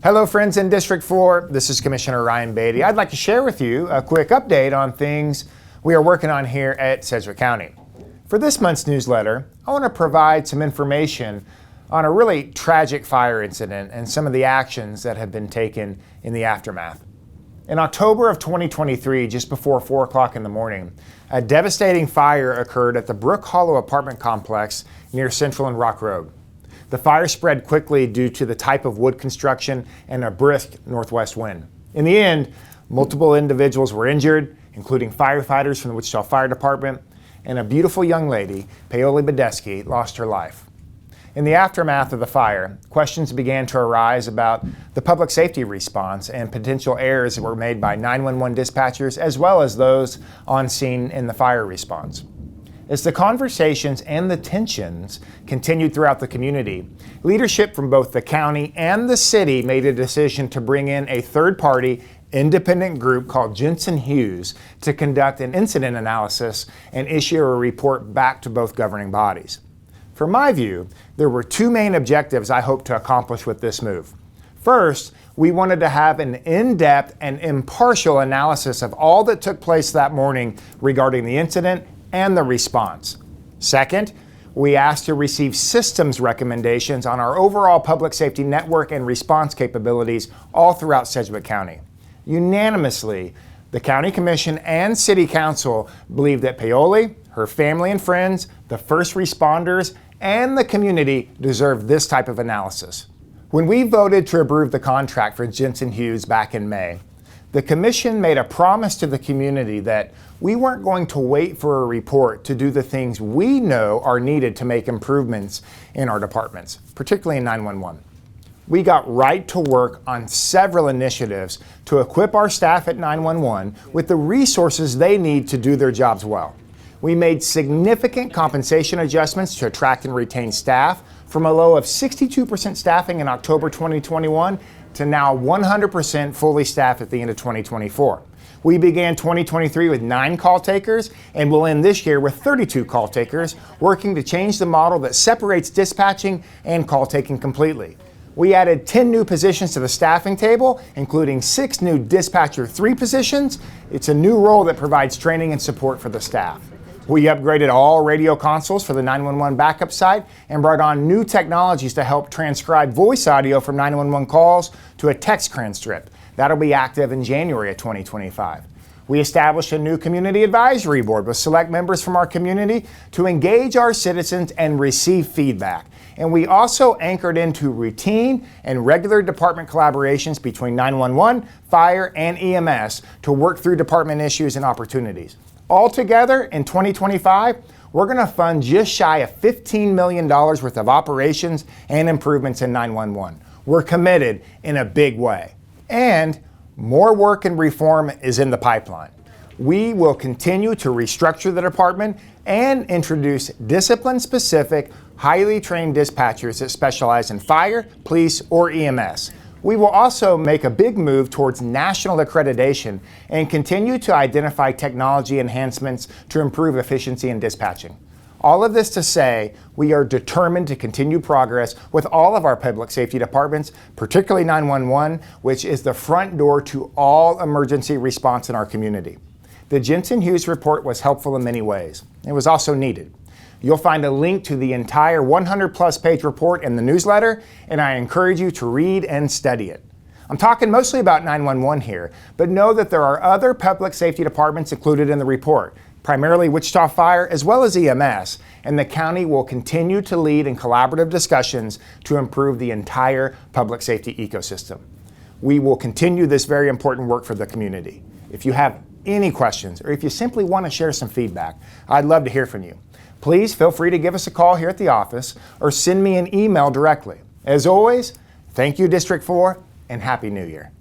Hello friends in District 4, this is Commissioner Ryan Baty. I'd like to share with you a quick update on things we are working on here at Sedgwick County. For this month's newsletter, I want to provide some information on a really tragic fire incident and some of the actions that have been taken in the aftermath. In October of 2023, just before 4 o'clock in the morning, a devastating fire occurred at the Brookhollow apartment complex near Central and Rock Road. The fire spread quickly due to the type of wood construction and a brisk northwest wind. In the end, multiple individuals were injured, including firefighters from the Wichita Fire Department, and a beautiful young lady, Paoli Badesky, lost her life. In the aftermath of the fire, questions began to arise about the public safety response and potential errors that were made by 911 dispatchers as well as those on scene in the fire response. As the conversations and the tensions continued throughout the community, leadership from both the county and the city made a decision to bring in a third-party independent group called Jensen Hughes to conduct an incident analysis and issue a report back to both governing bodies. From my view, there were two main objectives I hope to accomplish with this move. First, we wanted to have an in-depth and impartial analysis of all that took place that morning regarding the incident and the response. Second, we asked to receive systems recommendations on our overall public safety network and response capabilities all throughout Sedgwick County. Unanimously, the County Commission and City Council believe that Paoli, her family and friends, the first responders, and the community deserve this type of analysis. When we voted to approve the contract for Jensen Hughes back in May, the Commission made a promise to the community that we weren't going to wait for a report to do the things we know are needed to make improvements in our departments, particularly in 911. We got right to work on several initiatives to equip our staff at 911 with the resources they need to do their jobs well. We made significant compensation adjustments to attract and retain staff from a low of 62% staffing in October 2021 to now 100% fully staffed at the end of 2024. We began 2023 with 9 call takers and will end this year with 32 call takers, working to change the model that separates dispatching and call taking completely. We added 10 new positions to the staffing table, including 6 new Dispatcher 3 positions. It's a new role that provides training and support for the staff. We upgraded all radio consoles for the 911 backup site and brought on new technologies to help transcribe voice audio from 911 calls to a text transcript. That'll be active in January of 2025. We established a new community advisory board with select members from our community to engage our citizens and receive feedback. And we also anchored into routine and regular department collaborations between 911, fire, and EMS to work through department issues and opportunities. Altogether, in 2025, we're going to fund just shy of $15 million worth of operations and improvements in 911. We're committed in a big way. And more work and reform is in the pipeline. We will continue to restructure the department and introduce discipline-specific, highly trained dispatchers that specialize in fire, police, or EMS. We will also make a big move towards national accreditation and continue to identify technology enhancements to improve efficiency in dispatching. All of this to say, we are determined to continue progress with all of our public safety departments, particularly 911, which is the front door to all emergency response in our community. The Jensen Hughes report was helpful in many ways. It was also needed. You'll find a link to the entire 100-plus page report in the newsletter, and I encourage you to read and study it. I'm talking mostly about 911 here, but know that there are other public safety departments included in the report, primarily Wichita Fire as well as EMS, and the county will continue to lead in collaborative discussions to improve the entire public safety ecosystem. We will continue this very important work for the community. If you have any questions or if you simply want to share some feedback, I'd love to hear from you. Please feel free to give us a call here at the office or send me an email directly. As always, thank you, District 4, and Happy New Year.